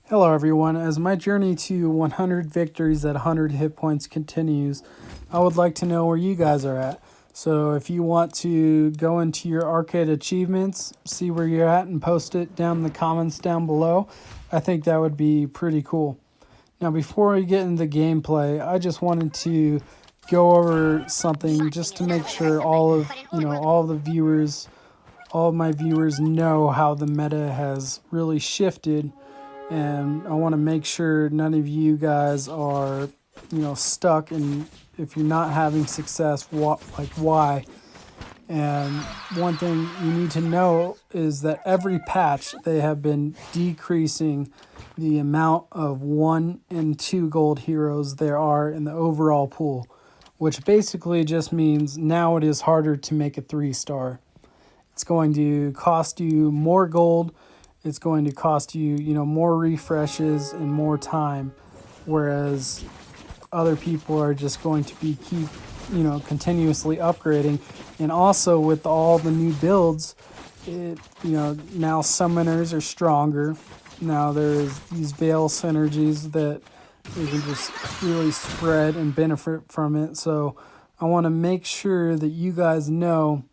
Hello everyone, as my journey to 100 victories at 100 hit points continues, I would like to know where you guys are at. So if you want to go into your arcade achievements, see where you're at and post it down in the comments down below, I think that would be pretty cool. Now before we get into the gameplay, I just wanted to go over something just to make sure all of my viewers know how the meta has really shifted. And I want to make sure none of you guys are, stuck, and if you're not having success, why. And one thing you need to know is that every patch they have been decreasing the amount of 1 and 2 gold heroes there are in the overall pool, which basically just means now it is harder to make a 3-star. It's going to cost you more gold. It's going to cost you, more refreshes and more time, whereas other people are just going to be continuously upgrading. And also with all the new builds, now summoners are stronger. Now there's these Veil synergies that you can just really spread and benefit from it. So I want to make sure that you guys know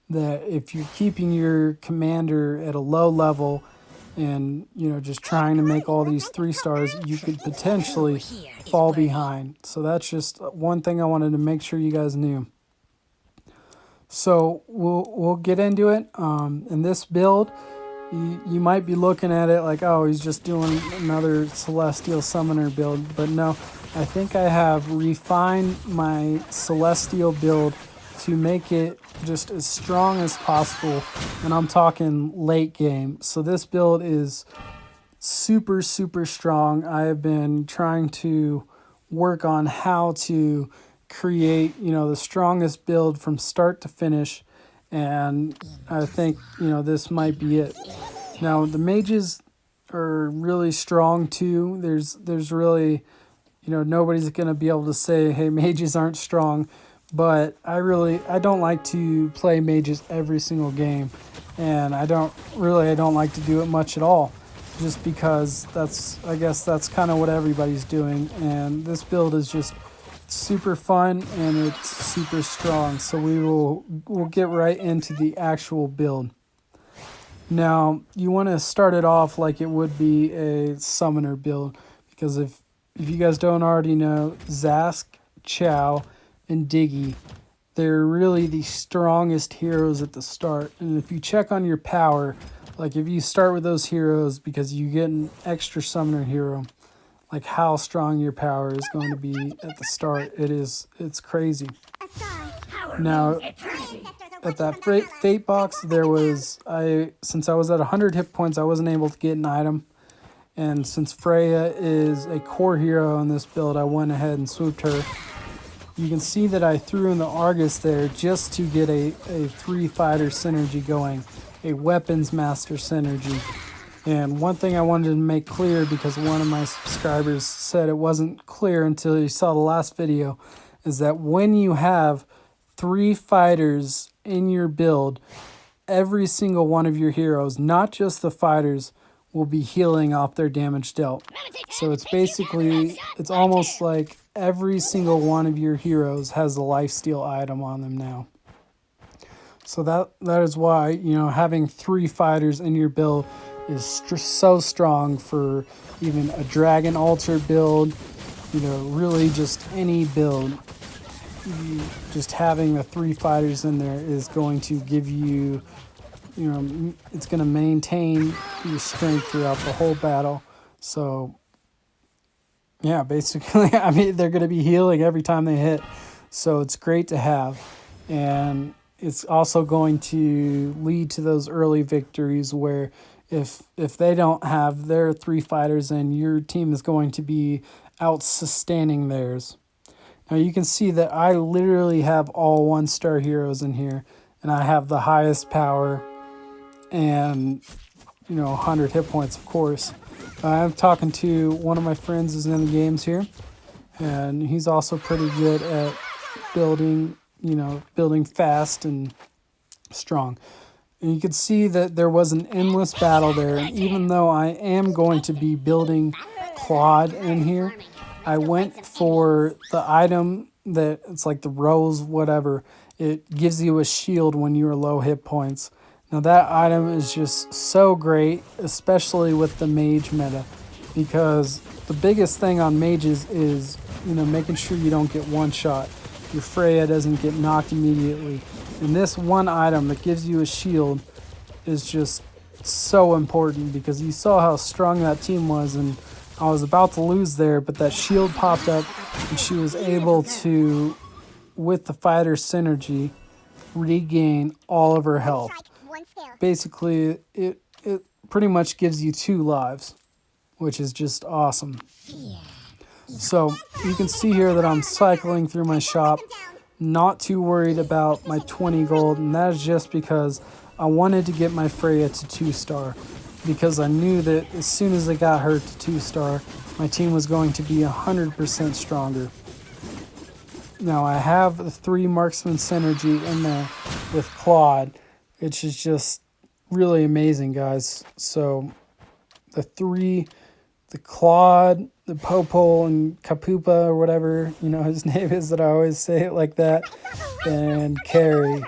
that if you're keeping your commander at a low level and just trying to make all these 3-stars, you could potentially fall behind. So that's just one thing I wanted to make sure you guys knew. So we'll get into it. In this build, you might be looking at it like, oh, he's just doing another Celestial Summoner build, but no, I think I have refined my Celestial build to make it just as strong as possible, and I'm talking late game. So this build is super strong. I have been trying to work on how to create the strongest build from start to finish, and I think this might be it. Now the mages are really strong too. There's really nobody's gonna be able to say, hey, mages aren't strong. But I don't like to play mages every single game, and I don't like to do it much at all, just because I guess that's kind of what everybody's doing. And this build is just super fun and it's super strong. So we'll get right into the actual build. Now you want to start it off like it would be a summoner build, because if you guys don't already know, Zask, Chow, and Diggy, they're really the strongest heroes at the start. And if you check on your power, like if you start with those heroes because you get an extra summoner hero, like how strong your power is going to be at the start, it's crazy. Now at that fate box, since I was at 100 hit points, I wasn't able to get an item. And since Freya is a core hero in this build, I went ahead and swooped her. You can see that I threw in the Argus there just to get a 3-fighter synergy going, a weapons master synergy. And one thing I wanted to make clear, because one of my subscribers said it wasn't clear until he saw the last video, is that when you have 3 fighters in your build, every single one of your heroes, not just the fighters, will be healing off their damage dealt. So it's almost like every single one of your heroes has a lifesteal item on them now. So that is why having 3 fighters in your build is so strong for even a Dragon Altar build, really just any build. Just having the 3 fighters in there is going to give you it's going to maintain your strength throughout the whole battle. So yeah, basically, I mean, they're going to be healing every time they hit. So it's great to have. And it's also going to lead to those early victories where if they don't have their 3 fighters in, your team is going to be out sustaining theirs. Now you can see that I literally have all 1-star heroes in here, and I have the highest power and 100 hit points, of course. I'm talking to one of my friends who's in the games here, and he's also pretty good at building fast and strong. And you could see that there was an endless battle there. And even though I am going to be building Claude in here, I went for the item that it's like the rose, whatever. It gives you a shield when you are low hit points. Now that item is just so great, especially with the mage meta, because the biggest thing on mages is, making sure you don't get one shot. Your Freya doesn't get knocked immediately. And this one item that gives you a shield is just so important, because you saw how strong that team was, and I was about to lose there, but that shield popped up and she was able to, with the fighter synergy, regain all of her health. Basically, it pretty much gives you 2 lives, which is just awesome. So you can see here that I'm cycling through my shop, not too worried about my 20 gold, and that is just because I wanted to get my Freya to 2-star, because I knew that as soon as I got her to 2-star, my team was going to be 100% stronger. Now I have the 3 marksman synergy in there with Claude, which is just really amazing, guys. So the Claude, the Popo, and Kapupa, or whatever his name is, that I always say it like that, and Carry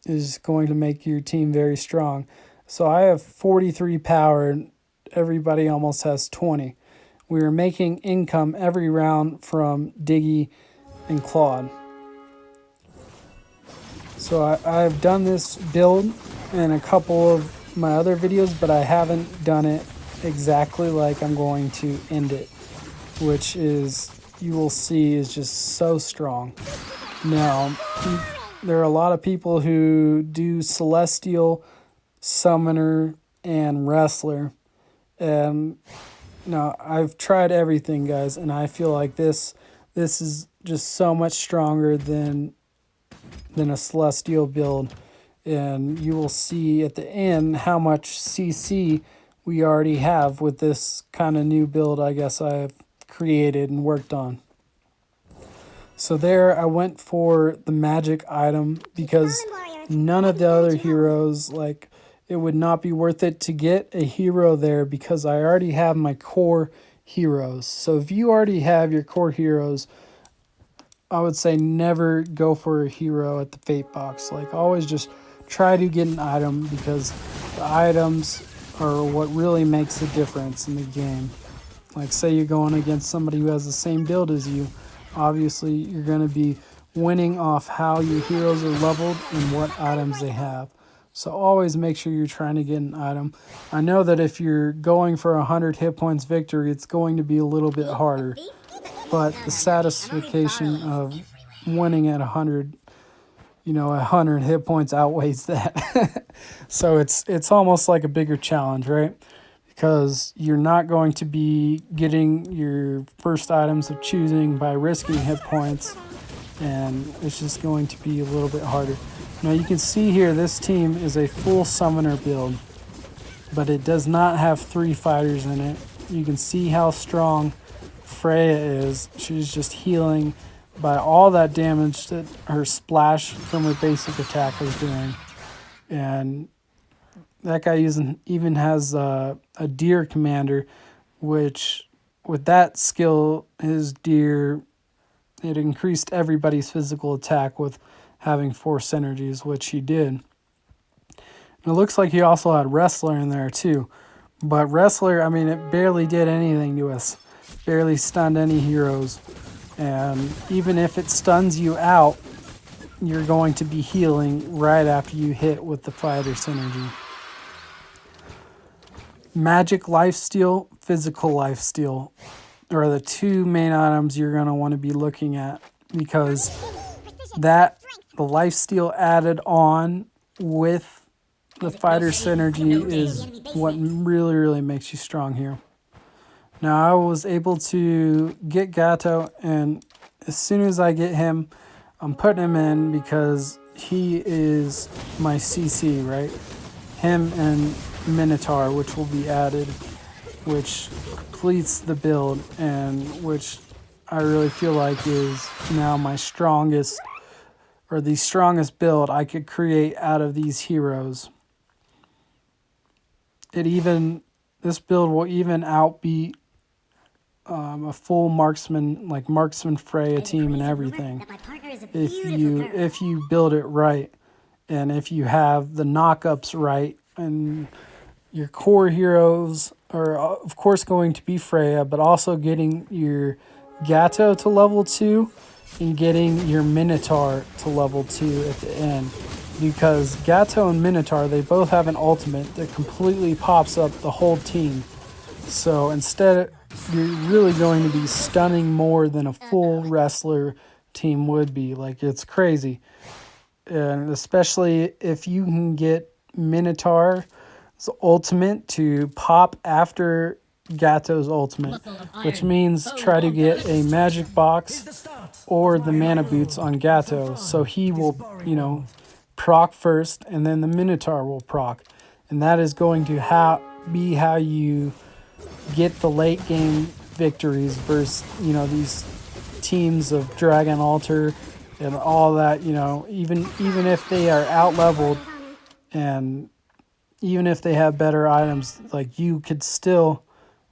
is going to make your team very strong. So I have 43 power, and everybody almost has 20. We are making income every round from Diggy and Claude. So I've done this build in a couple of my other videos, but I haven't done it exactly like I'm going to end it, which is, you will see, is just so strong. Now, there are a lot of people who do Celestial, Summoner, and Wrestler, and now I've tried everything, guys, and I feel like this is just so much stronger than a Celestial build, and you will see at the end how much CC we already have with this kind of new build I guess I have created and worked on. So there I went for the magic item, because none of the other heroes, like, it would not be worth it to get a hero there, because I already have my core heroes. So if you already have your core heroes, I would say never go for a hero at the Fate Box. Like, always just try to get an item, because the items are what really makes a difference in the game. Like, say you're going against somebody who has the same build as you, obviously you're going to be winning off how your heroes are leveled and what items they have. So always make sure you're trying to get an item. I know that if you're going for 100 hit points victory, it's going to be a little bit harder, but the satisfaction of winning at 100 hit points outweighs that. So it's almost like a bigger challenge, right? Because you're not going to be getting your first items of choosing by risking hit points, and it's just going to be a little bit harder. Now you can see here, this team is a full summoner build, but it does not have 3 fighters in it. You can see how strong Freya is. She's just healing by all that damage that her splash from her basic attack is doing. And that guy even has a deer commander, which with that skill, his deer, it increased everybody's physical attack with having 4 synergies, which he did. And it looks like he also had Wrestler in there too. But Wrestler, I mean, it barely did anything to us. Barely stunned any heroes. And even if it stuns you out, you're going to be healing right after you hit with the fighter synergy. Magic lifesteal, physical lifesteal are the 2 main items you're going to want to be looking at, because the lifesteal added on with the fighter synergy is what really makes you strong here. Now I was able to get Gato, and as soon as I get him, I'm putting him in, because he is my CC, right? Him and Minotaur, which will be added, which completes the build, and which I really feel like is now my strongest, or the strongest build I could create out of these heroes. this build will even outbeat a full marksman, like marksman Freya team and everything, if you build it right, and if you have the knockups right, and your core heroes are of course going to be Freya, but also getting your Gato to level 2 and getting your Minotaur to level 2 at the end. Because Gato and Minotaur, they both have an ultimate that completely pops up the whole team. So instead, you're really going to be stunning more than a full wrestler team would be. Like, it's crazy. And especially if you can get Minotaur's ultimate to pop after Gato's ultimate, which means try to get a magic box or the mana boots on Gato, so he will, proc first, and then the Minotaur will proc. And that is going to be how you get the late game victories versus, these teams of Dragon Altar and all that, even if they are out leveled and even if they have better items, like, you could still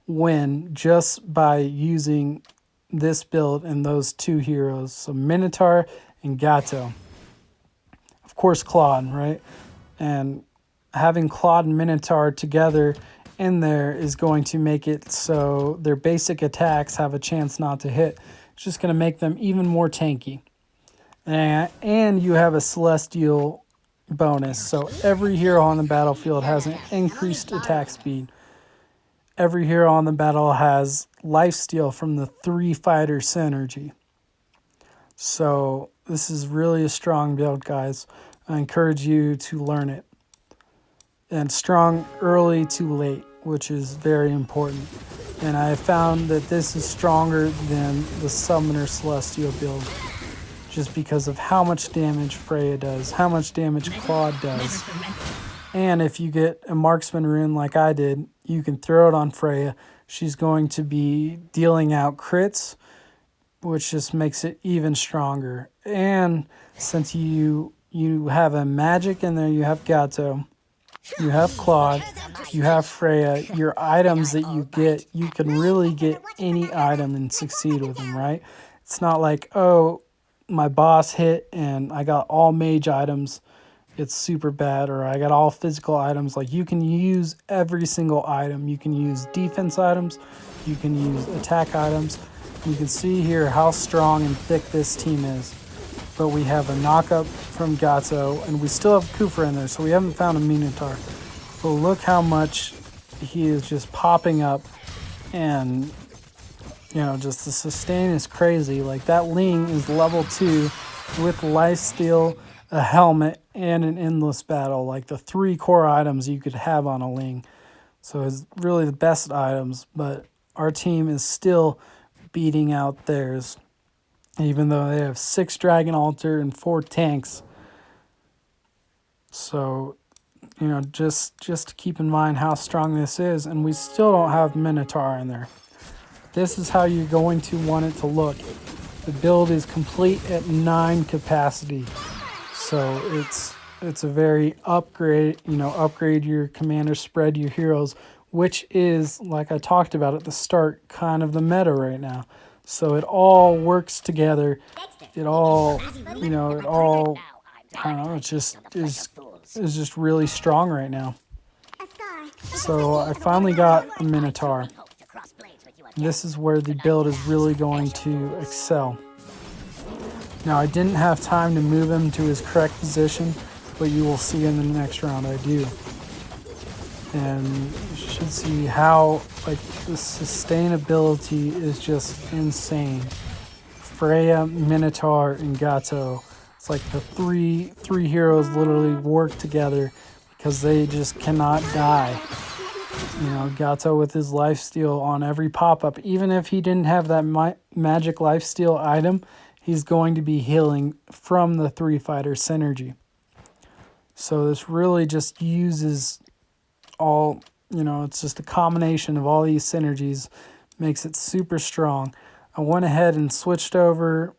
win just by using this build and those two heroes. So Minotaur and Gato. Of course, Claude, right? And having Claude and Minotaur together in there is going to make it so their basic attacks have a chance not to hit. It's just going to make them even more tanky. And you have a Celestial bonus. So every hero on the battlefield has an increased attack speed. Every hero on the battle has lifesteal from the 3 fighter synergy. So this is really a strong build, guys. I encourage you to learn it. And strong early to late, which is very important. And I have found that this is stronger than the Summoner Celestial build, just because of how much damage Freya does, how much damage Claude does. And if you get a marksman rune like I did, you can throw it on Freya. She's going to be dealing out crits, which just makes it even stronger. And since you have a magic in there, you have Gato, you have Claude, you have Freya, your items that you get, you can really get any item and succeed with them, right? It's not like, oh, my boss hit and I got all mage items, it's super bad, or I got all physical items. Like, you can use every single item. You can use defense items, you can use attack items. You can see here how strong and thick this team is. But we have a knockup from Gato, and we still have Kufra in there, so we haven't found a Minotaur. But look how much he is just popping up, and just the sustain is crazy. Like, that Ling is level 2 with lifesteal, a helmet, and an endless battle. Like, the 3 core items you could have on a Ling. So it's really the best items, but our team is still beating out theirs, even though they have 6 Dragon Altar and 4 tanks. So, just to keep in mind how strong this is, and we still don't have Minotaur in there. This is how you're going to want it to look. The build is complete at 9 capacity. So it's a very upgrade your commander, spread your heroes, which is, like I talked about at the start, kind of the meta right now. So it all works together. It all, I don't know, it just is just really strong right now. So I finally got a Minotaur. This is where the build is really going to excel. Now, I didn't have time to move him to his correct position, but you will see in the next round I do. And you should see how, like, the sustainability is just insane. Freya, Minotaur, and Gato. It's like the three heroes literally work together because they just cannot die. Gato with his lifesteal on every pop-up. Even if he didn't have that magic lifesteal item, he's going to be healing from the 3 fighter synergy. So this really just uses all, it's just a combination of all these synergies, makes it super strong. I went ahead and switched over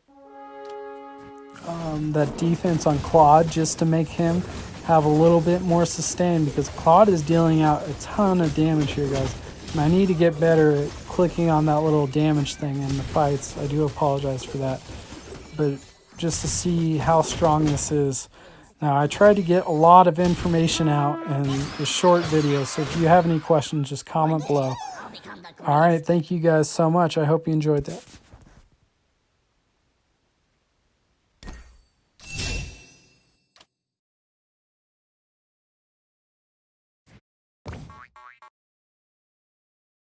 that defense on Claude just to make him have a little bit more sustain, because Claude is dealing out a ton of damage here, guys. And I need to get better at clicking on that little damage thing in the fights. I do apologize for that. But just to see how strong this is. Now, I tried to get a lot of information out in a short video, so if you have any questions, just comment below. All right, thank you guys so much. I hope you enjoyed that.